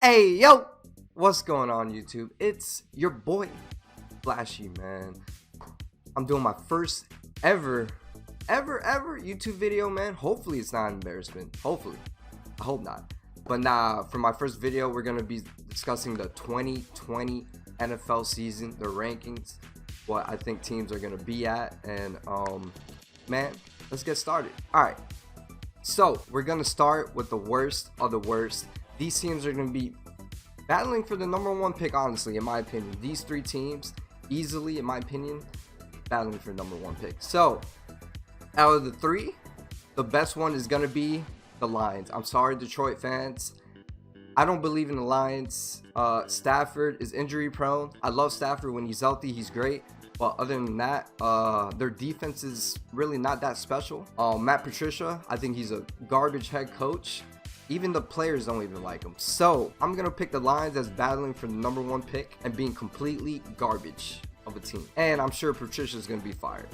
Hey, yo, what's going on, YouTube? It's your boy, Flashy, man. I'm doing my first ever YouTube video, man. Hopefully, it's not an embarrassment. Hopefully, I hope not. But nah, for my first video, we're gonna be discussing the 2020 NFL season, the rankings, what I think teams are gonna be at, and man, let's get started. All right, so we're gonna start with the worst of the worst. These teams are going to be battling for the number one pick, honestly, in my opinion. These three teams, easily, in my opinion, battling for number one pick. So, out of the three, the best one is going to be the Lions. I'm sorry, Detroit fans. I don't believe in the Lions. Stafford is injury prone. I love Stafford when he's healthy. He's great. But other than that, their defense is really not that special. Matt Patricia, I think he's a garbage head coach. Even the players don't even like him. So I'm going to pick the Lions as battling for the number one pick and being completely garbage of a team. And I'm sure Patricia's going to be fired.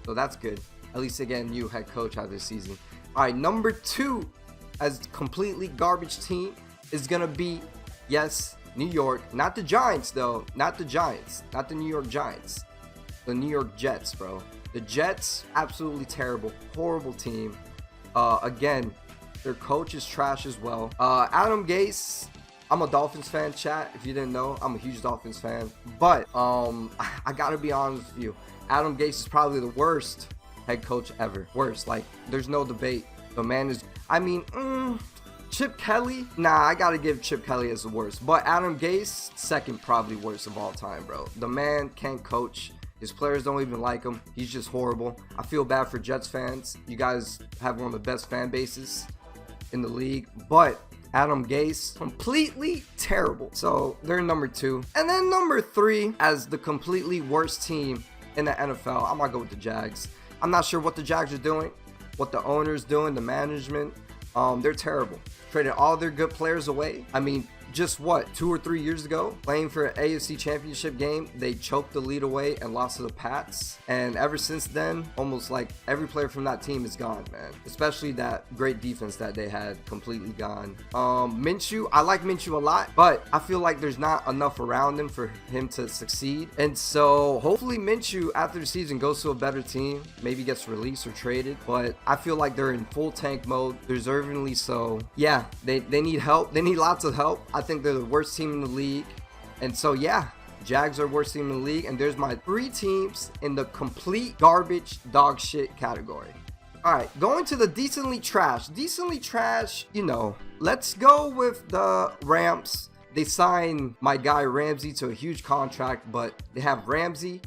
So that's good. At least they get a new head coach out of this season. All right, number two as completely garbage team is going to be, yes, New York. Not the Giants, though. Not the Giants. Not the New York Giants. The New York Jets, bro. The Jets, absolutely terrible. Horrible team. Again, their coach is trash as well. Adam Gase, I'm a Dolphins fan, chat. If you didn't know, I'm a huge Dolphins fan. But I gotta be honest with you. Adam Gase is probably the worst head coach ever. Worst. Like, there's no debate. The man is, Chip Kelly. Nah, I gotta give Chip Kelly as the worst. But Adam Gase, second probably worst of all time, bro. The man can't coach. His players don't even like him. He's just horrible. I feel bad for Jets fans. You guys have one of the best fan bases in the league, but Adam Gase, completely terrible. So they're number two. And then number three, as the completely worst team in the NFL, I'm gonna go with the Jags. I'm not sure what the Jags are doing, what the owner's doing, the management. They're terrible. Traded all their good players away. I mean, just what, 2 or 3 years ago, playing for an AFC championship game, they choked the lead away and lost to the Pats. And ever since then, almost like every player from that team is gone, man. Especially that great defense that they had, completely gone. Minshew, I like Minshew a lot, but I feel like there's not enough around him for him to succeed. And so hopefully Minshew after the season goes to a better team, maybe gets released or traded. But I feel like they're in full tank mode, deservingly so. Yeah, they need help. They need lots of help. I think they're the worst team in the league. And so, yeah, Jags are worst team in the league. And there's my three teams in the complete garbage dog shit category. All right, going to the decently trash. Decently trash, you know, let's go with the Rams. They signed my guy Ramsey to a huge contract, but they have Ramsey,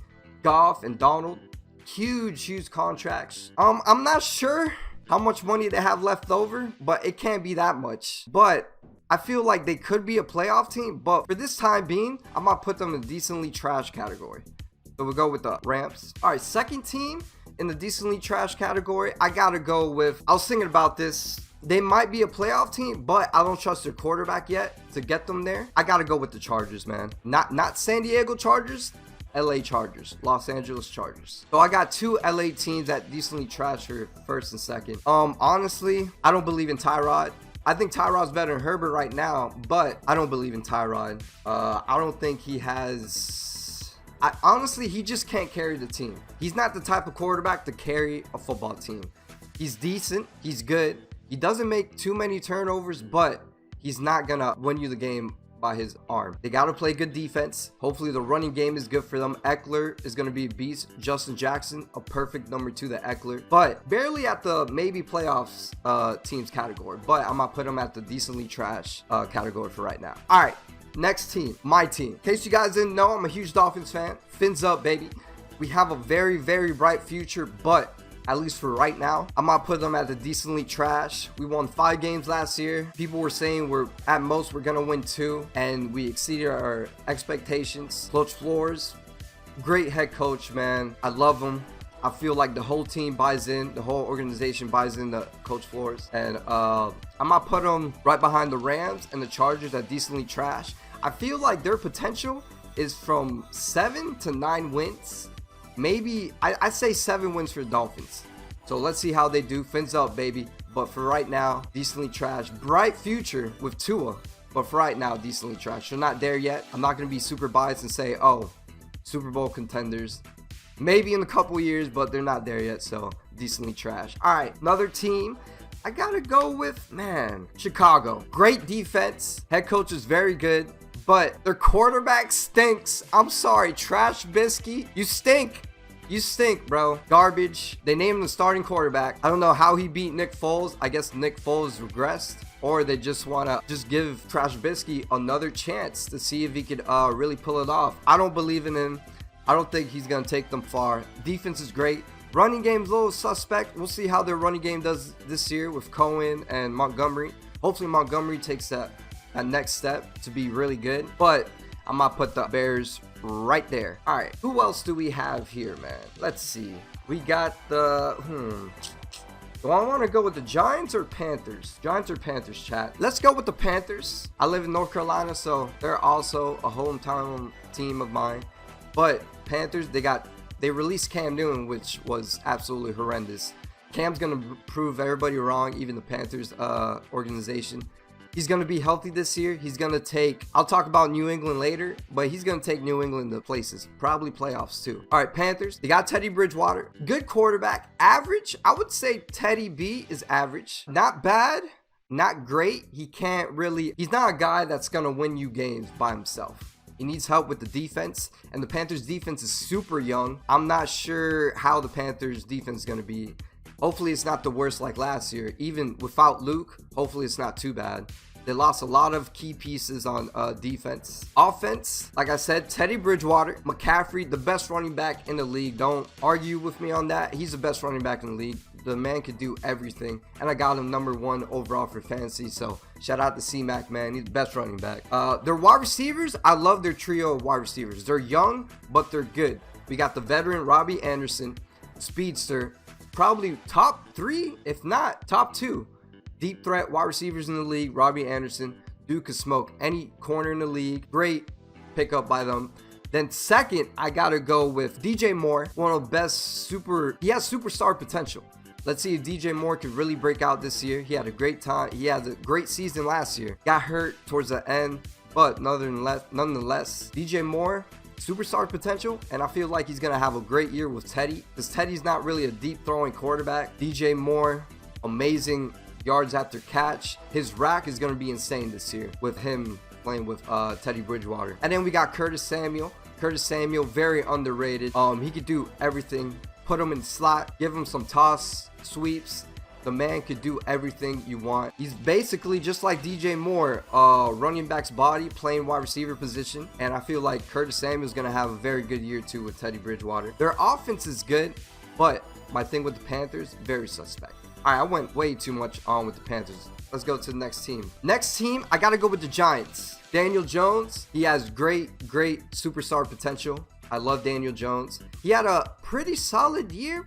Goff, and Donald. Huge contracts. I'm not sure how much money they have left over, but it can't be that much. But I feel like they could be a playoff team, but for this time being, I'm gonna put them in the decently trash category. So we'll go with the Rams. All right, second team in the decently trash category, I gotta go with, I was thinking about this. They might be a playoff team, but I don't trust their quarterback yet to get them there. I gotta go with the Chargers, man. Not San Diego Chargers, LA Chargers, Los Angeles Chargers. So I got two LA teams that decently trash for first and second. Honestly, I don't believe in Tyrod. I think Tyrod's better than Herbert right now, but I don't believe in Tyrod. I don't think he has... honestly, he just can't carry the team. He's not the type of quarterback to carry a football team. He's decent. He's good. He doesn't make too many turnovers, but he's not going to win you the game by his arm. They got to play good defense. Hopefully the running game is good for them. Eckler is going to be a beast. Justin Jackson, a perfect number two to Eckler, but barely at the maybe playoffs teams category, but I'm gonna put them at the decently trash category for right now. All right, next team, my team. In case you guys didn't know, I'm a huge Dolphins fan. Fins up, baby. We have a very bright future, but at least for right now, I'm gonna put them at the decently trash. We won 5 games last year. People were saying we're gonna win 2, and we exceeded our expectations. Coach Flores, great head coach, man. I love him. I feel like the whole team buys in, the whole organization buys in to Coach Flores, and I'm gonna put them right behind the Rams and the Chargers at decently trash. I feel like their potential is from 7 to 9 wins. Maybe I say 7 wins for the Dolphins. So let's see how they do. Fins up, baby. But for right now, decently trash. Bright future with Tua. But for right now, decently trash. They're not there yet. I'm not going to be super biased and say, oh, Super Bowl contenders. Maybe in a couple years, but they're not there yet, so decently trash. All right, another team. I got to go with, man, Chicago. Great defense. Head coach is very good, but their quarterback stinks. I'm sorry, Trash Bisky. You stink. You stink, bro. Garbage. They named him the starting quarterback. I don't know how he beat Nick Foles. I guess Nick Foles regressed. Or they just want to just give Trash Bisky another chance to see if he could really pull it off. I don't believe in him. I don't think he's going to take them far. Defense is great. Running game's a little suspect. We'll see how their running game does this year with Cohen and Montgomery. Hopefully Montgomery takes that next step to be really good. But I'm going to put the Bears right there. All right, who else do we have here, man? Let's see. We got the do I want to go with the Giants or Panthers? Giants or Panthers, chat? Let's go with the Panthers. I live in North Carolina, so they're also a hometown team of mine. But Panthers, they released Cam Newton, which was absolutely horrendous. Cam's gonna prove everybody wrong, even the Panthers organization. He's going to be healthy this year. He's going to take, I'll talk about New England later, but he's going to take New England to places, probably playoffs too. All right, Panthers, they got Teddy Bridgewater. Good quarterback. Average, I would say Teddy B is average. Not bad, not great. He's not a guy that's going to win you games by himself. He needs help with the defense, and the Panthers defense is super young. I'm not sure how the Panthers defense is going to be. Hopefully it's not the worst like last year. Even without Luke, hopefully it's not too bad. They lost a lot of key pieces on defense. Offense, like I said, Teddy Bridgewater, McCaffrey, the best running back in the league. Don't argue with me on that. He's the best running back in the league. The man could do everything. And I got him #1 overall for fantasy. So shout out to C-Mac, man. He's the best running back. Their wide receivers, I love their trio of wide receivers. They're young, but they're good. We got the veteran Robbie Anderson, speedster. Probably top 3, if not top 2 deep threat wide receivers in the league. Robbie Anderson, dude could smoke any corner in the league. Great pickup by them. Then second, I gotta go with DJ Moore, one of the best he has superstar potential. Let's see if DJ Moore could really break out this year. He had a great time. He had a great season last year. Got hurt towards the end, but nonetheless, DJ Moore, superstar potential, and I feel like he's gonna have a great year with Teddy, because Teddy's not really a deep throwing quarterback. DJ Moore, amazing yards after catch. His rack is gonna be insane this year with him playing with Teddy Bridgewater. And then we got Curtis Samuel. Curtis Samuel, very underrated. He could do everything. Put him in slot, give him some toss sweeps. The man could do everything you want. He's basically just like DJ Moore, running back's body, playing wide receiver position. And I feel like Curtis Samuel's going to have a very good year too with Teddy Bridgewater. Their offense is good, but my thing with the Panthers, very suspect. All right, I went way too much on with the Panthers. Let's go to the next team. Next team, I got to go with the Giants. Daniel Jones, he has great superstar potential. I love Daniel Jones. He had a pretty solid year.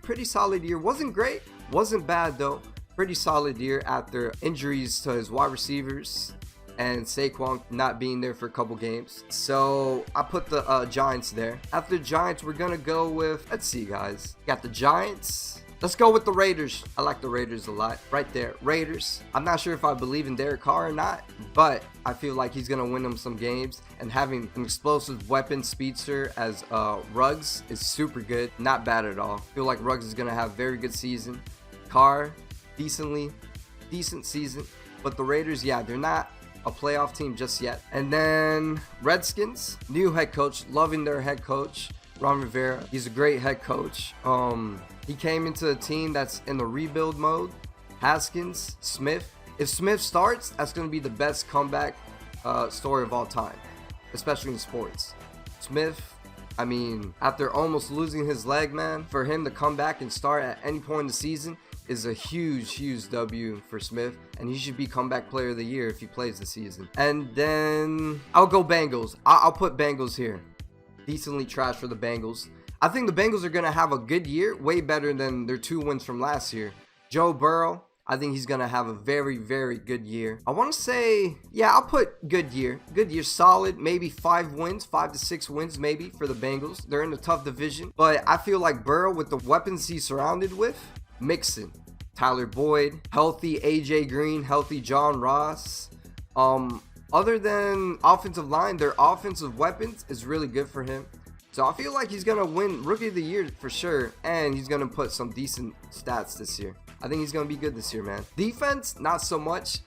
Wasn't great. Wasn't bad though. Pretty solid year after injuries to his wide receivers and Saquon not being there for a couple games. So I put the Giants there. After the Giants, we're gonna go with, let's see guys. Got the Giants. Let's go with the Raiders. I like the Raiders a lot. Right there, Raiders. I'm not sure if I believe in Derek Carr or not, but I feel like he's gonna win them some games. And having an explosive weapon speedster as Ruggs is super good. Not bad at all. I feel like Ruggs is gonna have a very good season. Carr, decent season. But the Raiders, yeah, they're not a playoff team just yet. And then Redskins, new head coach. Loving their head coach, Ron Rivera. He's a great head coach. He came into a team that's in the rebuild mode. Haskins, Smith. If Smith starts, that's going to be the best comeback story of all time, especially in sports. Smith, I mean, after almost losing his leg, man, for him to come back and start at any point in the season is a huge W for Smith, and he should be comeback player of the year if he plays the season. And then I'll go Bengals. I'll put Bengals here. Decently trash for the Bengals. I think the Bengals are going to have a good year, way better than their 2 wins from last year. Joe Burrow, I think he's going to have a very good year. I want to say, yeah, I'll put good year. Good year, solid, maybe 5 to 6 wins maybe for the Bengals. They're in a tough division, but I feel like Burrow, with the weapons he's surrounded with, Mixon, Tyler Boyd, healthy AJ Green, healthy John Ross, other than offensive line, their offensive weapons is really good for him. So I feel like he's going to win Rookie of the Year for sure. And he's going to put some decent stats this year. I think he's going to be good this year, man. Defense, not so much.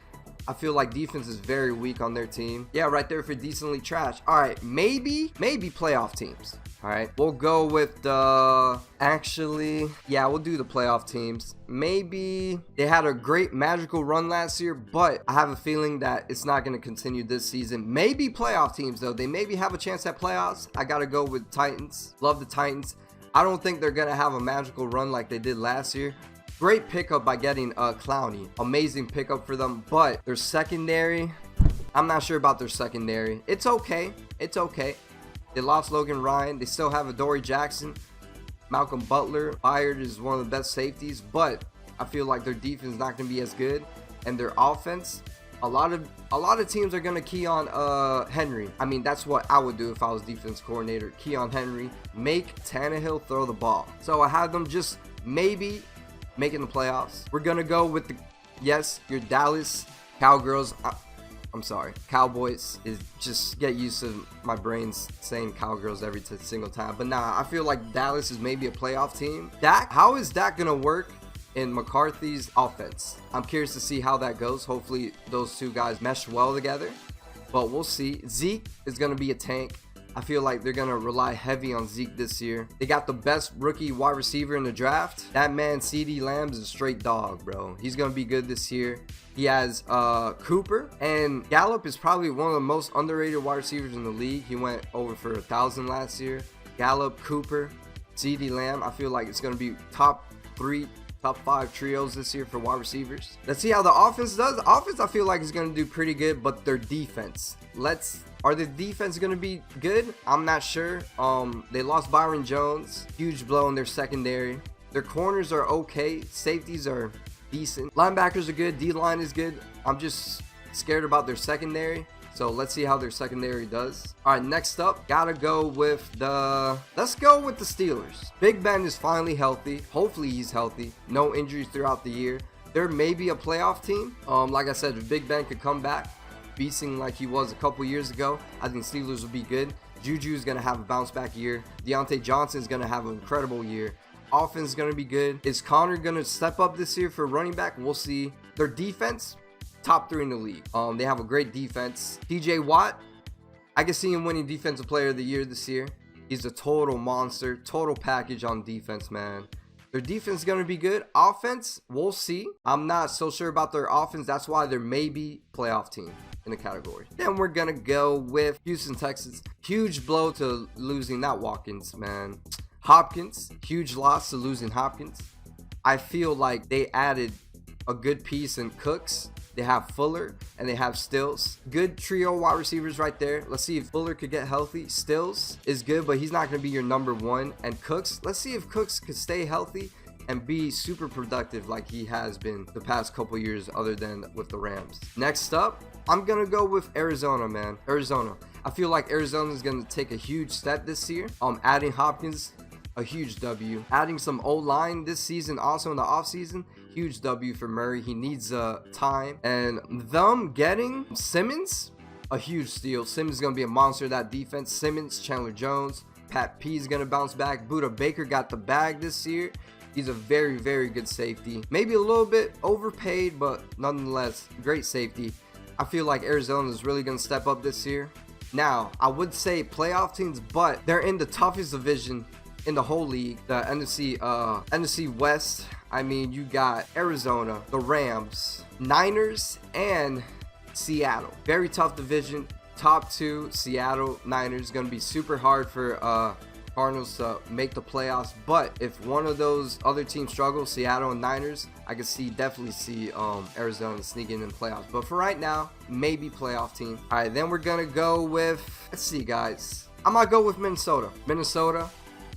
I feel like defense is very weak on their team. Yeah, right there for decently trash. All right, maybe playoff teams. All right, we'll go with the, actually, yeah, we'll do the playoff teams. Maybe they had a great magical run last year, but I have a feeling that it's not going to continue this season. Maybe playoff teams, though. They maybe have a chance at playoffs. I got to go with Titans. Love the Titans. I don't think they're going to have a magical run like they did last year. Great pickup by getting Clowney. Amazing pickup for them, but their secondary, I'm not sure about their secondary. It's okay. It's okay. They lost Logan Ryan. They still have Adoree Jackson. Malcolm Butler. Byard is one of the best safeties, but I feel like their defense is not going to be as good. And their offense, a lot of teams are going to key on Henry. I mean, that's what I would do if I was defense coordinator. Key on Henry. Make Tannehill throw the ball. So I have them just maybe making the playoffs. We're gonna go with the, yes, your Dallas Cowgirls. I'm sorry, Cowboys is, just get used to my brains saying Cowgirls every single time. But nah, I feel like Dallas is maybe a playoff team. Dak, how is that gonna work in McCarthy's offense? I'm curious to see how that goes. Hopefully those two guys mesh well together, but we'll see. Zeke is gonna be a tank. I feel like they're going to rely heavy on Zeke this year. They got the best rookie wide receiver in the draft. That man, CeeDee Lamb, is a straight dog, bro. He's going to be good this year. He has Cooper, and Gallup is probably one of the most underrated wide receivers in the league. He went over for 1,000 last year. Gallup, Cooper, CeeDee Lamb. I feel like it's going to be top 3, top 5 trios this year for wide receivers. Let's see how the offense does. The offense, I feel like, is going to do pretty good, but their defense. Are the defense going to be good? I'm not sure. They lost Byron Jones. Huge blow in their secondary. Their corners are okay. Safeties are decent. Linebackers are good. D-line is good. I'm just scared about their secondary. So let's see how their secondary does. All right, next up, gotta go with the, let's go with the Steelers. Big Ben is finally healthy. Hopefully he's healthy. No injuries throughout the year. There may be a playoff team. Like I said, if Big Ben could come back, beasting like he was a couple years ago, I think Steelers will be good. Juju is going to have a bounce back year. Deontay Johnson is going to have an incredible year. Offense is going to be good. Is Connor going to step up this year for running back? We'll see. Their defense, top 3 in the league. They have a great defense. TJ Watt, I can see him winning Defensive Player of the Year this year. He's a total monster, total package on defense, man. Their defense is going to be good. Offense, we'll see. I'm not so sure about their offense. That's why there may be playoff team in the category. Then we're gonna go with Houston Texans. Huge blow to losing, not Watkins, man, Hopkins. Huge loss to losing Hopkins. I feel like they added a good piece in Cooks. They have Fuller and they have Stills. Good trio wide receivers right there. Let's see if Fuller could get healthy. Stills is good, but he's not gonna be your number 1. And Cooks, let's see if Cooks could stay healthy and be super productive like he has been the past couple years other than with the Rams. Next up, I'm going to go with Arizona, man. Arizona. I feel like Arizona is going to take a huge step this year. Adding Hopkins, a huge W. Adding some O-line this season, also in the offseason, huge W for Murray. He needs time. And them getting Simmons, a huge steal. Simmons is going to be a monster of that defense. Simmons, Chandler Jones, Pat P is going to bounce back. Buda Baker got the bag this year. He's a very, very good safety. Maybe a little bit overpaid, but nonetheless, great safety. I feel like Arizona is really going to step up this year. Now, I would say playoff teams, but they're in the toughest division in the whole league, the NFC West. I mean, you got Arizona, the Rams, Niners, and Seattle. Very tough division. Top 2, Seattle, Niners, going to be super hard for Cardinals to make the playoffs, but if one of those other teams struggle, Seattle and Niners, I could definitely see Arizona sneaking in the playoffs. But for right now, maybe playoff team. All right, then we're gonna go with, let's see, guys. I'm gonna go with Minnesota.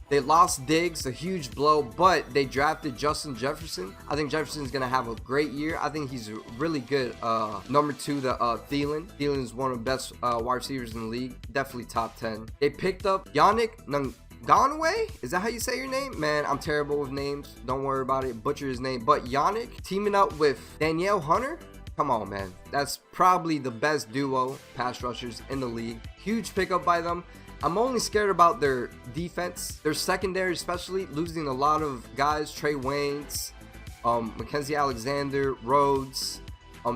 They lost Diggs, a huge blow, but they drafted Justin Jefferson. I think Jefferson's going to have a great year. I think he's really good. Number 2, the Thielen. Thielen is one of the best wide receivers in the league. Definitely top 10. They picked up Yannick Ngakoue? Is that how you say your name? Man, I'm terrible with names. Don't worry about it. Butcher his name. But Yannick teaming up with Danielle Hunter. Come on, man. That's probably the best duo pass rushers in the league. Huge pickup by them. I'm only scared about their defense. Their secondary, especially, losing a lot of guys. Trey Waynes, Mackenzie Alexander, Rhodes.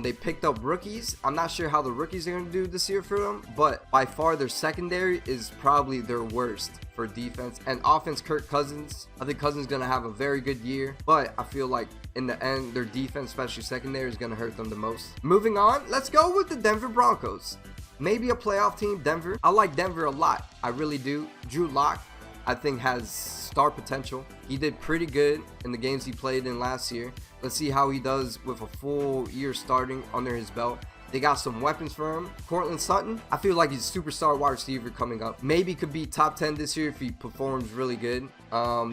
They picked up rookies. I'm not sure how the rookies are going to do this year for them, but by far their secondary is probably their worst for defense. And offense, Kirk Cousins. I think Cousins is going to have a very good year, but I feel like in the end, their defense, especially secondary, is going to hurt them the most. Moving on, let's go with the Denver Broncos. Maybe a playoff team, Denver. I like Denver a lot. I really do. Drew Lock, I think, has star potential. He did pretty good in the games he played in last year. Let's see how he does with a full year starting under his belt. They got some weapons for him. Courtland Sutton, I feel like he's a superstar wide receiver coming up. Maybe could be top 10 this year if he performs really good.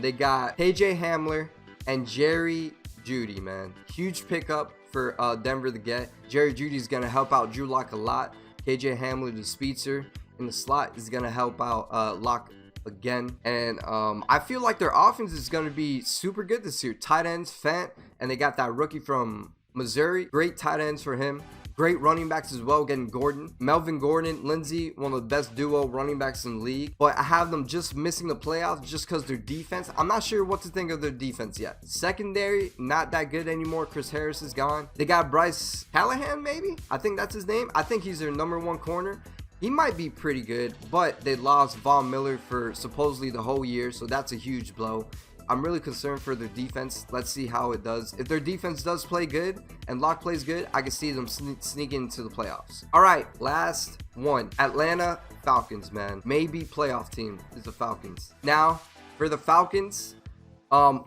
They got KJ Hamler and Jerry Jeudy, man. Huge pickup for Denver to get. Jerry Jeudy is going to help out Drew Lock a lot. KJ Hamler, the speedster in the slot, is going to help out Lock again. And I feel like their offense is going to be super good this year. Tight ends, Fant, and they got that rookie from Missouri. Great tight ends for him. Great running backs as well, getting Gordon. Melvin Gordon, Lindsey, one of the best duo running backs in the league. But I have them just missing the playoffs just because their defense. I'm not sure what to think of their defense yet. Secondary, not that good anymore. Chris Harris is gone. They got Bryce Callahan, maybe? I think that's his name. I think he's their #1 corner. He might be pretty good, but they lost Von Miller for supposedly the whole year, so that's a huge blow. I'm really concerned for their defense. Let's see how it does. If their defense does play good and Lock plays good, I can see them sneaking into the playoffs. All right, last one. Atlanta Falcons, man. Maybe playoff team is the Falcons. Now, for the Falcons,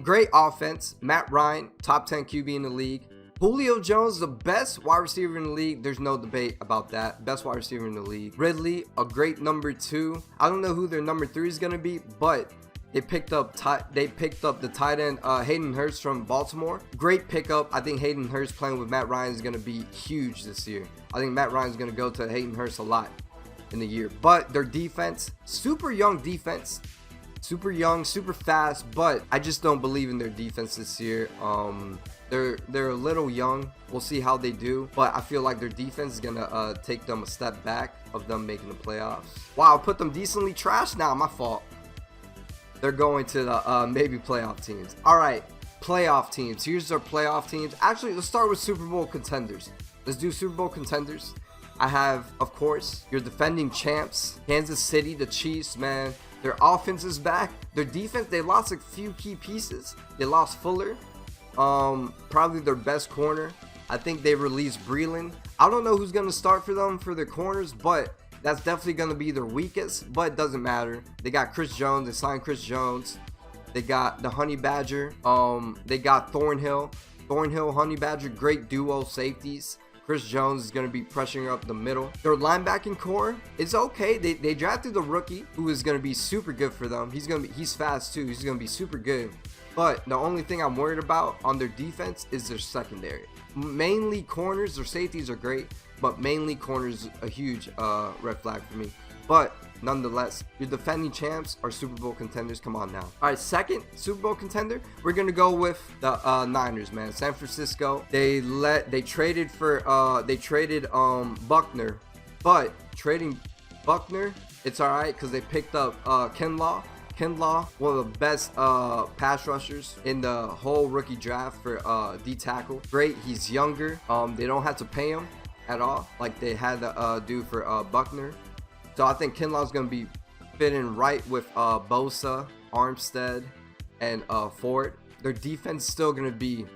great offense. Matt Ryan, top 10 QB in the league. Julio Jones, the best wide receiver in the league. There's no debate about that. Best wide receiver in the league. Ridley, a great #2. I don't know who their #3 is going to be, but they picked up the tight end Hayden Hurst from Baltimore. Great pickup. I think Hayden Hurst playing with Matt Ryan is going to be huge this year. I think Matt Ryan is going to go to Hayden Hurst a lot in the year. But their defense, super young defense. Super young, super fast, but I just don't believe in their defense this year. They're a little young. We'll see how they do, but I feel like their defense is gonna take them a step back of them making the playoffs. Wow, I put them decently trash now. My fault. They're going to the maybe playoff teams. All right, playoff teams. Here's our playoff teams. Actually, let's start with Super Bowl contenders. Let's do Super Bowl contenders. I have, of course, your defending champs, Kansas City, the Chiefs, man. Their offense is back. Their defense, they lost a few key pieces. They lost Fuller, probably their best corner. I think they released Breland. I don't know who's going to start for them for their corners, but that's definitely going to be their weakest, but it doesn't matter. They got Chris Jones. They signed Chris Jones. They got the Honey Badger. They got Thornhill, Honey Badger, great duo safeties. Chris Jones is going to be pressuring up the middle. Their linebacking core is okay. They drafted the rookie who is going to be super good for them. He's fast too. He's going to be super good. But the only thing I'm worried about on their defense is their secondary. Mainly corners. Their safeties are great, but mainly corners a huge red flag for me. But nonetheless, your defending champs are Super Bowl contenders. Come on now. All right, second Super Bowl contender, we're gonna go with the Niners, man. San Francisco. They traded Buckner, but trading Buckner, it's all right because they picked up Kinlaw, one of the best pass rushers in the whole rookie draft for D tackle. Great, he's younger. They don't have to pay him at all like they had to do for Buckner. So I think Kinlaw is going to be fitting right with Bosa, Armstead, and Ford. Their defense is still going to be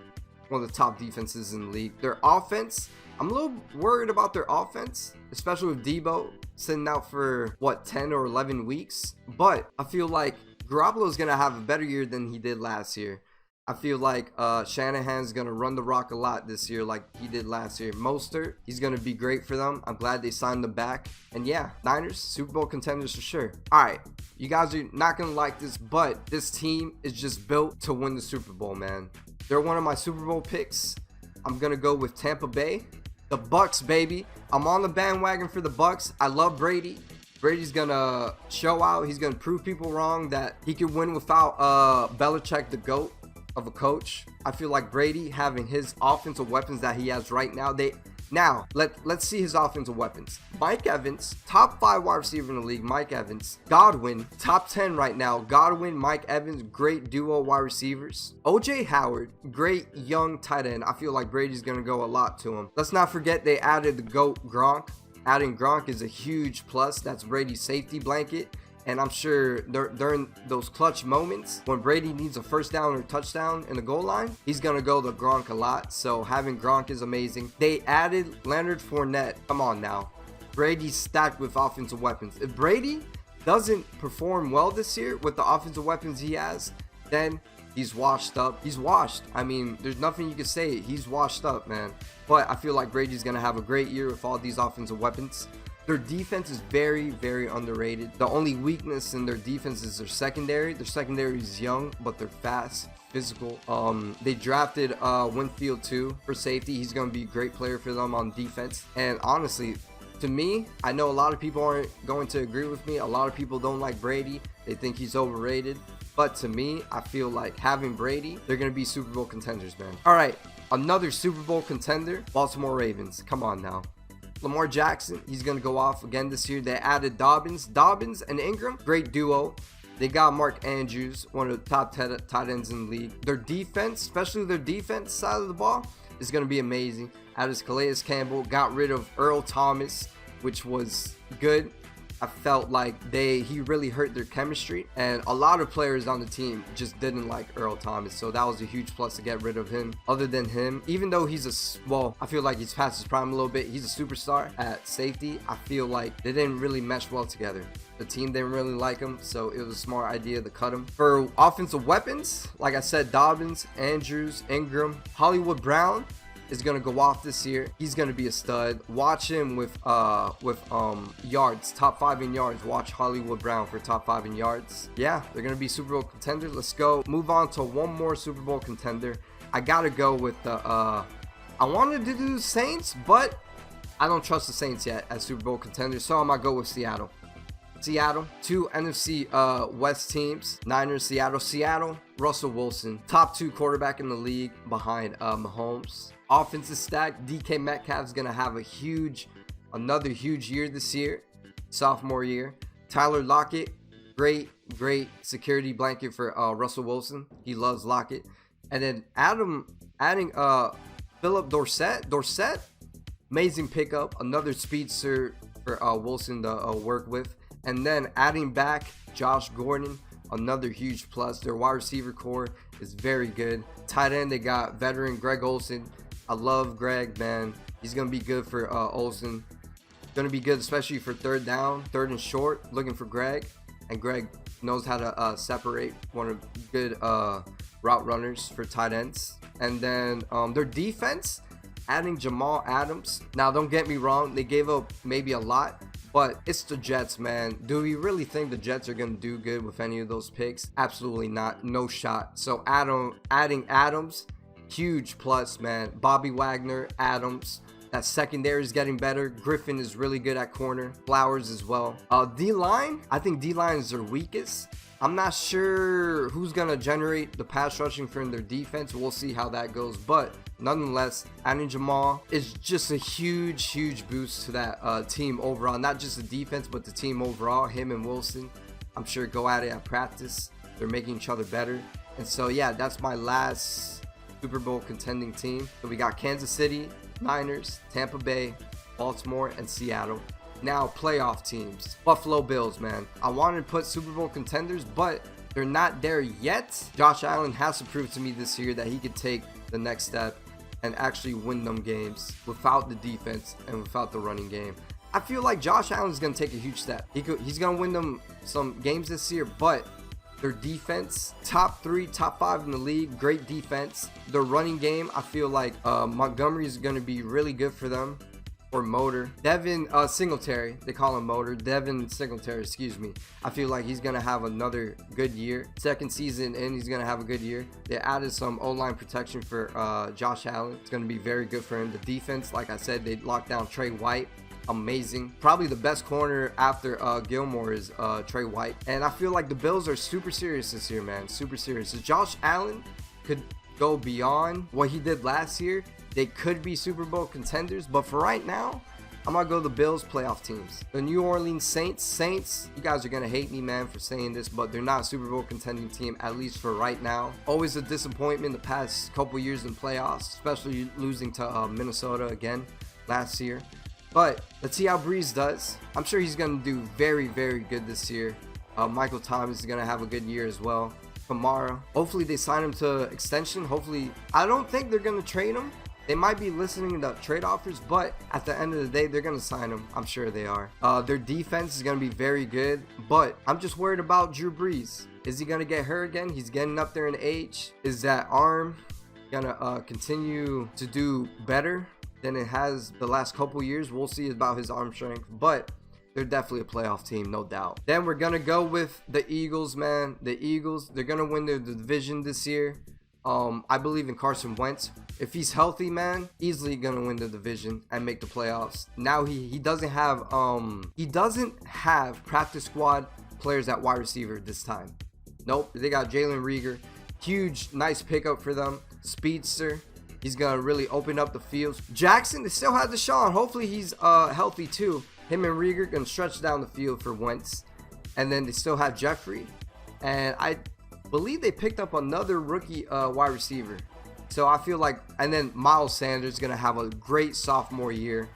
one of the top defenses in the league. Their offense, I'm a little worried about their offense, especially with Debo sitting out for, 10 or 11 weeks. But I feel like Garoppolo is going to have a better year than he did last year. I feel like Shanahan's going to run the rock a lot this year like he did last year. Mostert, he's going to be great for them. I'm glad they signed him back. And yeah, Niners, Super Bowl contenders for sure. All right, you guys are not going to like this, but this team is just built to win the Super Bowl, man. They're one of my Super Bowl picks. I'm going to go with Tampa Bay. The Bucks, baby. I'm on the bandwagon for the Bucks. I love Brady. Brady's gonna show out. He's gonna prove people wrong that he can win without Belichick, the GOAT of a coach. I feel like Brady having his offensive weapons that he has right now, Now, let's see his offensive weapons. Mike Evans, top 5 wide receiver in the league. Mike Evans. Godwin, top 10 right now. Godwin, Mike Evans, great duo wide receivers. OJ Howard, great young tight end. I feel like Brady's going to go a lot to him. Let's not forget they added the GOAT Gronk. Adding Gronk is a huge plus. That's Brady's safety blanket. And I'm sure during those clutch moments, when Brady needs a first down or touchdown in the goal line, he's going to go to Gronk a lot. So having Gronk is amazing. They added Leonard Fournette. Come on now. Brady's stacked with offensive weapons. If Brady doesn't perform well this year with the offensive weapons he has, then he's washed up. He's washed. I mean, there's nothing you can say. He's washed up, man. But I feel like Brady's going to have a great year with all these offensive weapons. Their defense is very, very underrated. The only weakness in their defense is their secondary. Their secondary is young, but they're fast, physical. They drafted Winfield too for safety. He's going to be a great player for them on defense. And honestly, to me, I know a lot of people aren't going to agree with me. A lot of people don't like Brady. They think he's overrated. But to me, I feel like having Brady, they're going to be Super Bowl contenders, man. All right, another Super Bowl contender, Baltimore Ravens. Come on now. Lamar Jackson, he's going to go off again this year. They added Dobbins and Ingram, great duo. They got Mark Andrews, one of the top tight ends in the league. Their defense, especially their defense side of the ball, is going to be amazing. Added Calais Campbell, got rid of Earl Thomas, which was good. I felt like he really hurt their chemistry, and a lot of players on the team just didn't like Earl Thomas, so that was a huge plus to get rid of him. Other than him, even though I feel like he's past his prime a little bit, he's a superstar at safety. I feel like they didn't really mesh well together. The team didn't really like him, so it was a smart idea to cut him. For offensive weapons, like I said, Dobbins, Andrews, Ingram, Hollywood Brown is gonna go off this year. He's gonna be a stud. Watch him with yards, top 5 in yards. Watch Hollywood Brown for top 5 in yards. Yeah, they're gonna be Super Bowl contenders. Let's go move on to one more Super Bowl contender. I gotta go with the I wanted to do the Saints, but I don't trust the Saints yet as Super Bowl contenders, so I'm gonna go with Seattle. Seattle, 2 NFC West teams, Niners, Seattle, Russell Wilson, top 2 quarterback in the league behind Mahomes. Offensive stack, DK Metcalf's gonna have another huge year this year, sophomore year. Tyler Lockett, great security blanket for Russell Wilson. He loves Lockett. And then adding Philip Dorsett, amazing pickup, another speedster for Wilson to work with. And then adding back Josh Gordon, another huge plus. Their wide receiver core is very good. Tight end, they got veteran Greg Olsen. I love Greg, man. He's going to be good for Olsen. Going to be good, especially for third down, third and short, looking for Greg. And Greg knows how to separate one of good route runners for tight ends. And then their defense, adding Jamal Adams. Now, don't get me wrong. They gave up maybe a lot, but it's the Jets, man. Do we really think the Jets are going to do good with any of those picks? Absolutely not. No shot. So adding Adams, huge plus, man. Bobby Wagner, Adams. That secondary is getting better. Griffin is really good at corner. Flowers as well. D-line, I think D-line is their weakest. I'm not sure who's going to generate the pass rushing from their defense. We'll see how that goes. But nonetheless, adding Jamal is just a huge boost to that team overall. Not just the defense, but the team overall. Him and Wilson, I'm sure, go at it at practice. They're making each other better. And so, yeah, that's my last Super Bowl contending team. So we got Kansas City, Niners, Tampa Bay, Baltimore, and Seattle. Now, playoff teams. Buffalo Bills, man. I wanted to put Super Bowl contenders, but they're not there yet. Josh Allen has to prove to me this year that he could take the next step and actually win them games without the defense and without the running game. I feel like Josh Allen is going to take a huge step. He's going to win them some games this year, but their defense, top 3, top 5 in the league, great defense. Their running game, I feel like Montgomery is going to be really good for them. Or Motor. Devin Singletary, they call him Motor. Devin Singletary, excuse me. I feel like he's going to have another good year. Second season in, he's going to have a good year. They added some O-line protection for Josh Allen. It's going to be very good for him. The defense, like I said, they locked down Trey White. Amazing. Probably the best corner after Gilmore is Trey White. And I feel like the Bills are super serious this year, man. Super serious. So Josh Allen could go beyond what he did last year. They could be Super Bowl contenders, but for right now, I'm gonna go the Bills playoff teams. The New Orleans Saints, you guys are gonna hate me, man, for saying this, but they're not a Super Bowl contending team, at least for right now. Always a disappointment the past couple years in playoffs, especially losing to Minnesota again last year. But let's see how Breeze does. I'm sure he's gonna do very, very good this year. Michael Thomas is gonna have a good year as well. Kamara, hopefully they sign him to extension. Hopefully, I don't think they're gonna trade him. They might be listening to trade offers, but at the end of the day, they're going to sign him. I'm sure they are. Their defense is going to be very good, but I'm just worried about Drew Brees. Is he going to get hurt again? He's getting up there in age. Is that arm going to continue to do better than it has the last couple years? We'll see about his arm strength, but they're definitely a playoff team, no doubt. Then we're going to go with the Eagles, man. The Eagles, they're going to win the division this year. I believe in Carson Wentz. If he's healthy, man, easily gonna win the division and make the playoffs. Now he doesn't have practice squad players at wide receiver this time. Nope, they got Jalen Reagor. Huge, nice pickup for them. Speedster. He's gonna really open up the field. Jackson, they still have Deshaun. Hopefully he's healthy too. Him and Reagor gonna stretch down the field for Wentz. And then they still have Jeffrey. And I believe they picked up another rookie wide receiver. So I feel like, and then Miles Sanders is going to have a great sophomore year.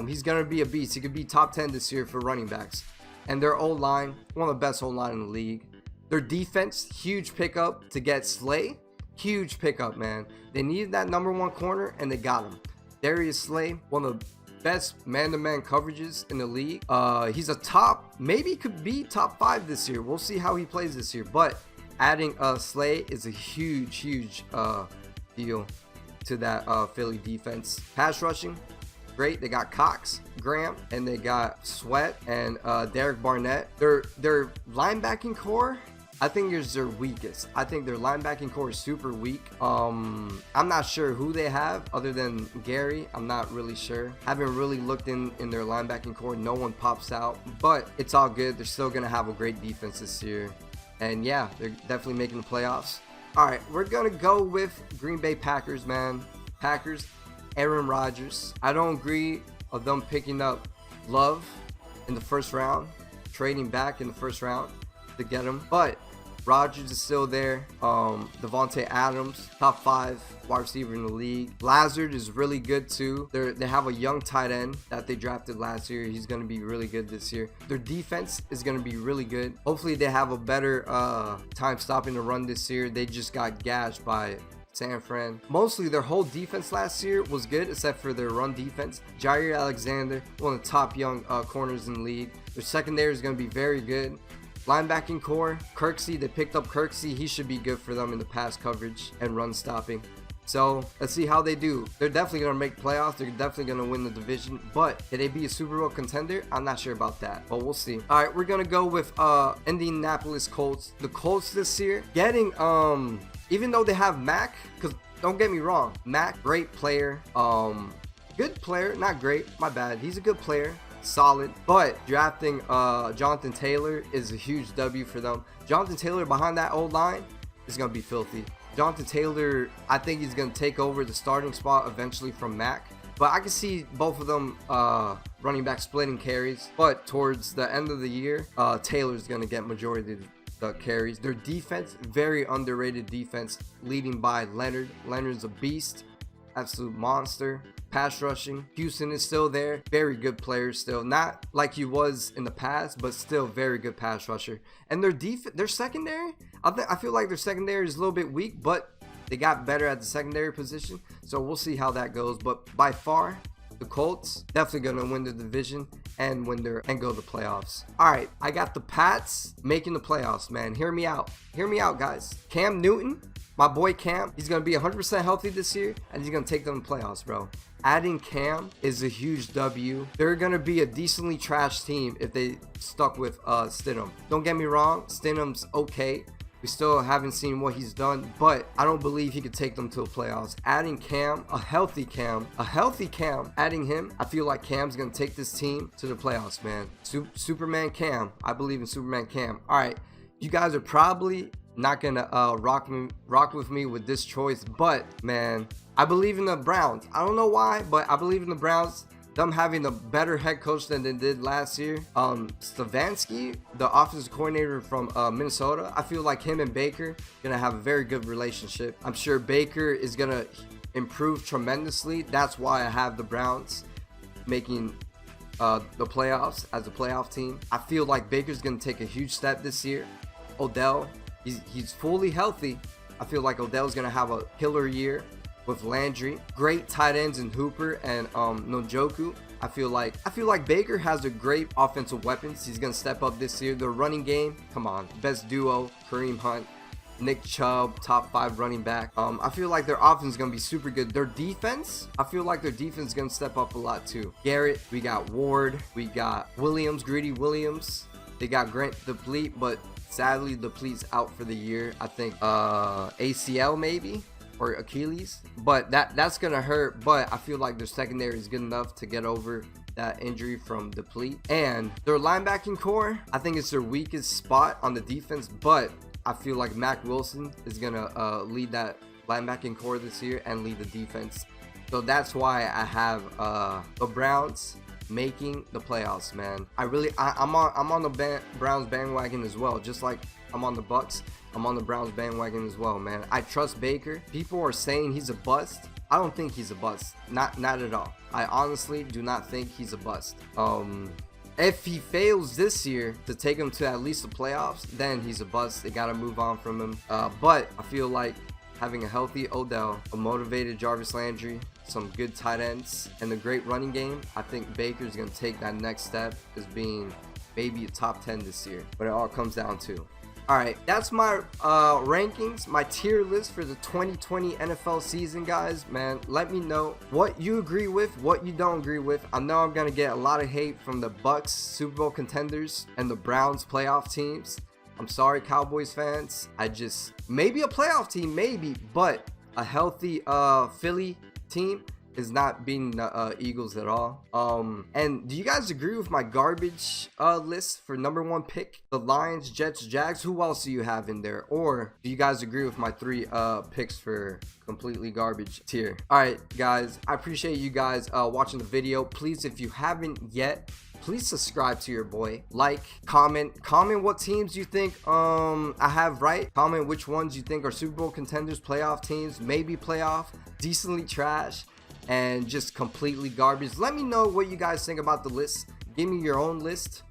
He's going to be a beast. He could be top 10 this year for running backs. And their O-line, one of the best O-line in the league. Their defense, huge pickup to get Slay. Huge pickup, man. They needed that number one corner, and they got him. Darius Slay, one of the best man-to-man coverages in the league. He's a top, maybe could be top 5 this year. We'll see how he plays this year. But adding Slay is a huge deal to that Philly defense. Pass rushing, great. They got Cox, Graham, and they got Sweat and Derek Barnett. Their linebacking core, I think, is their weakest. I think their linebacking core is super weak. I'm not sure who they have other than Gary. I'm not really sure. Haven't really looked in their linebacking core. No one pops out, but it's all good. They're still gonna have a great defense this year. And yeah, they're definitely making the playoffs. All right, we're going to go with Green Bay Packers, man. Packers, Aaron Rodgers. I don't agree of them picking up Love in the first round, trading back in the first round to get him. But Rodgers is still there. Devontae Adams, top 5 wide receiver in the league. Lazard is really good too. They have a young tight end that they drafted last year. He's going to be really good this year. Their defense is going to be really good. Hopefully they have a better time stopping the run this year. They just got gashed by San Fran. Mostly their whole defense last year was good except for their run defense. Jair Alexander, one of the top young corners in the league. Their secondary is going to be very good. Linebacking core, Kirksey, they picked up Kirksey. He should be good for them in the pass coverage and run stopping. So let's see how they do. They're definitely going to make playoffs. They're definitely going to win the division. But can they be a Super Bowl contender? I'm not sure about that, but we'll see. All right, we're going to go with Indianapolis Colts. The Colts this year getting, even though they have Mac, because don't get me wrong, Mac, great player. Good player, not great, my bad. He's a good player. Solid, but drafting Jonathan Taylor is a huge W for them. Jonathan Taylor behind that old line is going to be filthy. Jonathan Taylor, I think he's going to take over the starting spot eventually from Mac, but I can see both of them running back splitting carries, but towards the end of the year, Taylor's going to get majority of the carries. Their defense, very underrated defense, leading by Leonard. Leonard's a beast, absolute monster. Pass rushing, Houston is still there. Very good player still. Not like he was in the past, but still very good pass rusher. And their secondary, I feel like their secondary is a little bit weak, but they got better at the secondary position. So we'll see how that goes. But by far, the Colts definitely going to win the division and go to the playoffs. All right, I got the Pats making the playoffs, man. Hear me out. Hear me out, guys. Cam Newton, my boy Cam, he's going to be 100% healthy this year, and he's going to take them to the playoffs, bro. Adding Cam is a huge W. They're going to be a decently trashed team if they stuck with Stidham. Don't get me wrong, Stidham's okay. We still haven't seen what he's done, but I don't believe he could take them to the playoffs. Adding Cam, a healthy Cam, adding him, I feel like Cam's going to take this team to the playoffs, man. Superman Cam. I believe in Superman Cam. All right, you guys are probably not gonna rock with me with this choice, but man, I believe in the Browns. I don't know why, but I believe in the Browns. Them having a better head coach than they did last year. Stefanski, the offensive coordinator from Minnesota, I feel like him and Baker gonna have a very good relationship. I'm sure Baker is gonna improve tremendously. That's why I have the Browns making the playoffs as a playoff team. I feel like Baker's gonna take a huge step this year. Odell, he's fully healthy. I feel like Odell's gonna have a killer year with Landry. Great tight ends in Hooper and Njoku. I feel like Baker has a great offensive weapons. He's gonna step up this year. The running game, come on, best duo, Kareem Hunt, Nick Chubb, top 5 running back. I feel like their offense is gonna be super good. Their defense, I feel like their defense is gonna step up a lot too. Garrett, we got Ward, we got Williams, Greedy Williams. They got Grant Deplete, but sadly Deplete's out for the year. I think ACL maybe, or Achilles, but that's gonna hurt. But I feel like their secondary is good enough to get over that injury from Deplete. And their linebacking core, I think it's their weakest spot on the defense, but I feel like Mac Wilson is gonna lead that linebacking core this year and lead the defense. So that's why I have the Browns making the playoffs, man. I'm on the Browns bandwagon as well, just like I'm on the Bucks. I'm on the Browns bandwagon as well, man. I trust Baker. People are saying he's a bust. I don't think he's a bust. Not at all. I honestly do not think he's a bust. If he fails this year to take him to at least the playoffs, then he's a bust. They gotta move on from him. But I feel like having a healthy Odell, a motivated Jarvis Landry, some good tight ends, and a great running game, I think Baker's gonna take that next step as being maybe a top 10 this year. But it all comes down to. Alright, that's my rankings, my tier list for the 2020 NFL season, guys. Man, let me know what you agree with, what you don't agree with. I know I'm gonna get a lot of hate from the Bucks Super Bowl contenders and the Browns playoff teams. I'm sorry, Cowboys fans. Maybe a playoff team, maybe, but a healthy Philly team is not beating the Eagles at all. And do you guys agree with my garbage list for #1 pick? The Lions, Jets, Jags. Who else do you have in there? Or do you guys agree with my 3 picks for completely garbage tier? All right, guys, I appreciate you guys watching the video. Please, if you haven't yet, please subscribe to your boy. Like, comment what teams you think I have right. Comment which ones you think are Super Bowl contenders, playoff teams, maybe playoff, decently trash, and just completely garbage. Let me know what you guys think about the list. Give me your own list.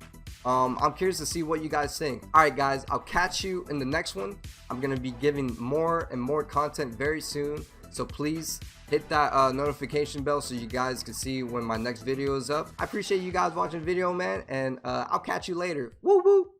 I'm curious to see what you guys think. All right, guys, I'll catch you in the next one. I'm gonna be giving more and more content very soon, so please hit that notification bell so you guys can see when my next video is up. I appreciate you guys watching the video, man, and I'll catch you later. Woo woo.